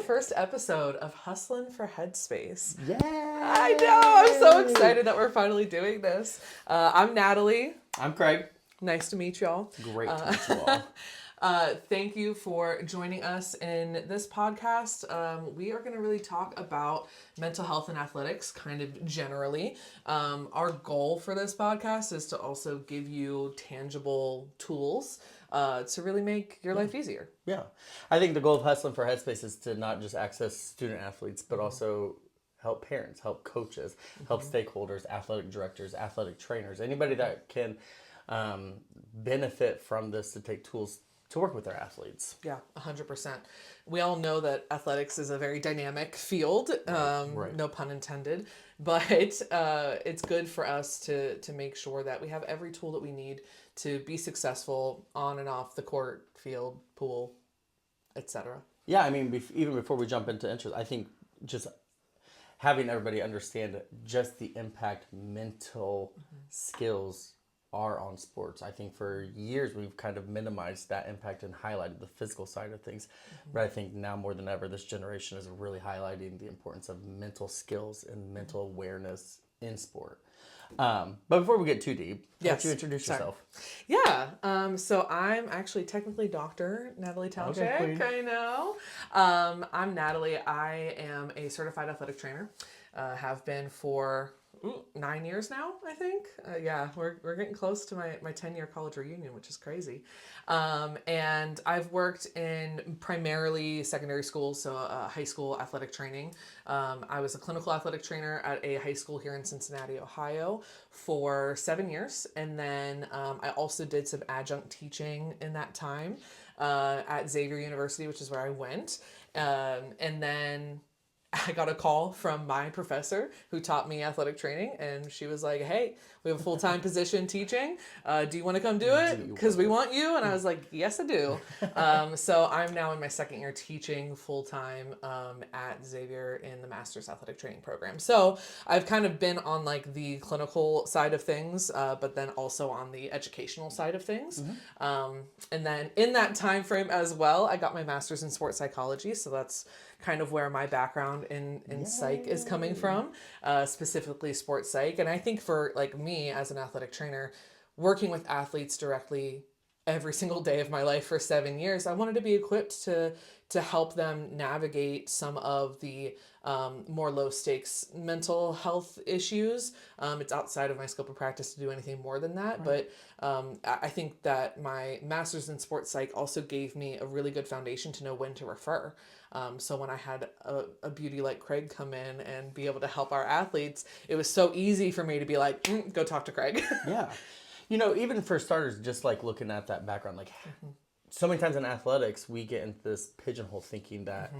first episode of Hustlin' for Headspace. Yay! I know, I'm so excited that we're finally doing this. I'm Natalie. I'm Craig. Nice to meet y'all. Great to meet you all. Thank you for joining us in this podcast. We are going to really talk about mental health and athletics, kind of generally. Our goal for this podcast is to also give you tangible tools to really make your life easier. Yeah. I think the goal of Hustling for Headspace is to not just access student athletes, but also help parents, help coaches, help stakeholders, athletic directors, athletic trainers, anybody that can benefit from this to take tools to work with their athletes. Yeah, 100%. We all know that athletics is a very dynamic field, Right. no pun intended, but it's good for us to make sure that we have every tool that we need to be successful on and off the court, field, pool, etc. Yeah, I mean, even before we jump into interest, I think just having everybody understand just the impact mental skills are on sports. I think for years we've kind of minimized that impact and highlighted the physical side of things. But I think now more than ever, this generation is really highlighting the importance of mental skills and mental awareness in sport. But before we get too deep, why don't you introduce yourself? Yeah. So I'm actually technically Dr. Natalie Talchik. queen. I know. I'm Natalie. I am a certified athletic trainer. Have been for 9 years now, I think. Yeah, we're getting close to my 10-year college reunion, which is crazy. And I've worked in primarily secondary schools, so high school athletic training. I was a clinical athletic trainer at a high school here in Cincinnati, Ohio for 7 years. And then I also did some adjunct teaching in that time at Xavier University, which is where I went. And then I got a call from my professor who taught me athletic training, and she was like, hey, we have a full-time position teaching. Do you want to come do it? Because we want you. And I was like, yes, I do. So I'm now in my second year teaching full-time at Xavier in the Master's Athletic Training Program. So I've kind of been on like the clinical side of things, but then also on the educational side of things. And then in that time frame as well, I got my master's in sports psychology. So that's kind of where my background in psych is coming from, specifically sports psych. And I think for like me as an athletic trainer, working with athletes directly every single day of my life for 7 years, I wanted to be equipped to help them navigate some of the more low stakes mental health issues. It's outside of my scope of practice to do anything more than that. Right. But I think that my master's in sports psych also gave me a really good foundation to know when to refer. So when I had a beauty like Craig come in and be able to help our athletes, it was so easy for me to be like, go talk to Craig. Yeah. You know, even for starters, just like looking at that background, like so many times in athletics, we get into this pigeonhole thinking that,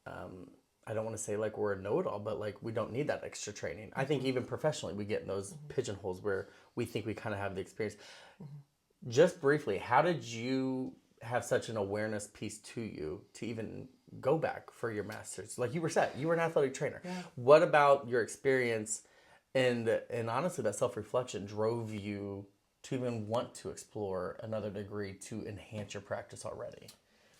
I don't want to say like we're a know-it-all, but like we don't need that extra training. I think even professionally, we get in those pigeonholes where we think we kind of have the experience. Just briefly, how did you have such an awareness piece to you to even go back for your master's? Like you were said, you were an athletic trainer. Yeah. What about your experience and honestly that self-reflection drove you to even want to explore another degree to enhance your practice already?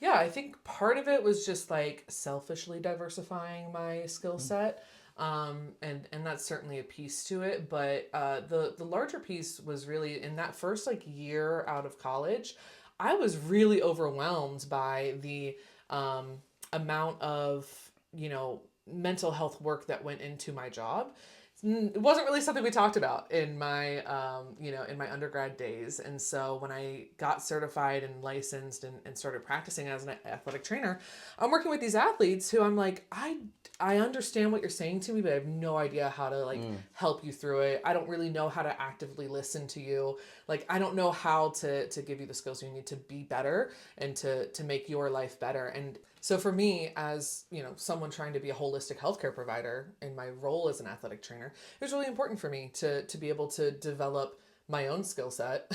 Yeah, I think part of it was just like selfishly diversifying my skill set. And that's certainly a piece to it. But the larger piece was really in that first like year out of college, I was really overwhelmed by the amount of, mental health work that went into my job. It wasn't really something we talked about in my, in my undergrad days. And so when I got certified and licensed and started practicing as an athletic trainer, I'm working with these athletes who I'm like, I understand what you're saying to me, but I have no idea how to help you through it. I don't really know how to actively listen to you. Like, I don't know how to give you the skills you need to be better and to make your life better. And so for me, as someone trying to be a holistic healthcare provider in my role as an athletic trainer, it was really important for me to be able to develop my own skill set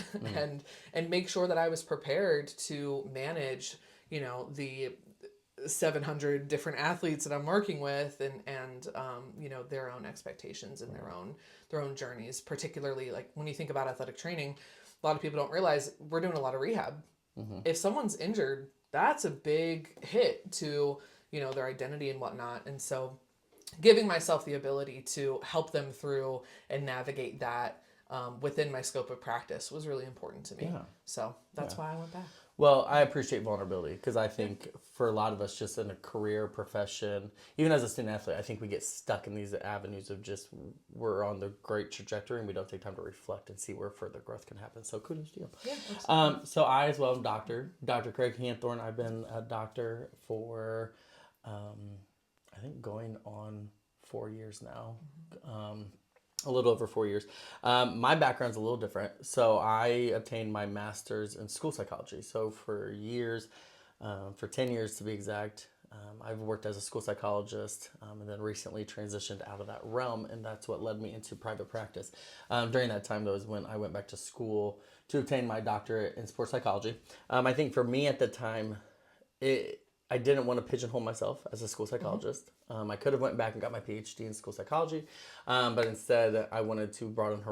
and make sure that I was prepared to manage, the 700 different athletes that I'm working with and their own expectations and their own journeys, particularly like when you think about athletic training, a lot of people don't realize we're doing a lot of rehab. If someone's injured, that's a big hit to you know, their identity and whatnot. And so giving myself the ability to help them through and navigate that within my scope of practice was really important to me. Yeah. So that's why I went back. Well, I appreciate vulnerability because I think for a lot of us, just in a career, profession, even as a student athlete, I think we get stuck in these avenues of just we're on the great trajectory and we don't take time to reflect and see where further growth can happen. So kudos to you. Yeah, So I as well am Dr. Craig Hanthorne. I've been a doctor for, I think going on 4 years now. A little over 4 years. My background's a little different. So I obtained my master's in school psychology. So for years, for 10 years to be exact, I've worked as a school psychologist and then recently transitioned out of that realm. And that's what led me into private practice. During that time, though, is when I went back to school to obtain my doctorate in sports psychology. I think for me at the time, I didn't want to pigeonhole myself as a school psychologist. I could have went back and got my PhD in school psychology, but instead I wanted to broaden horizons.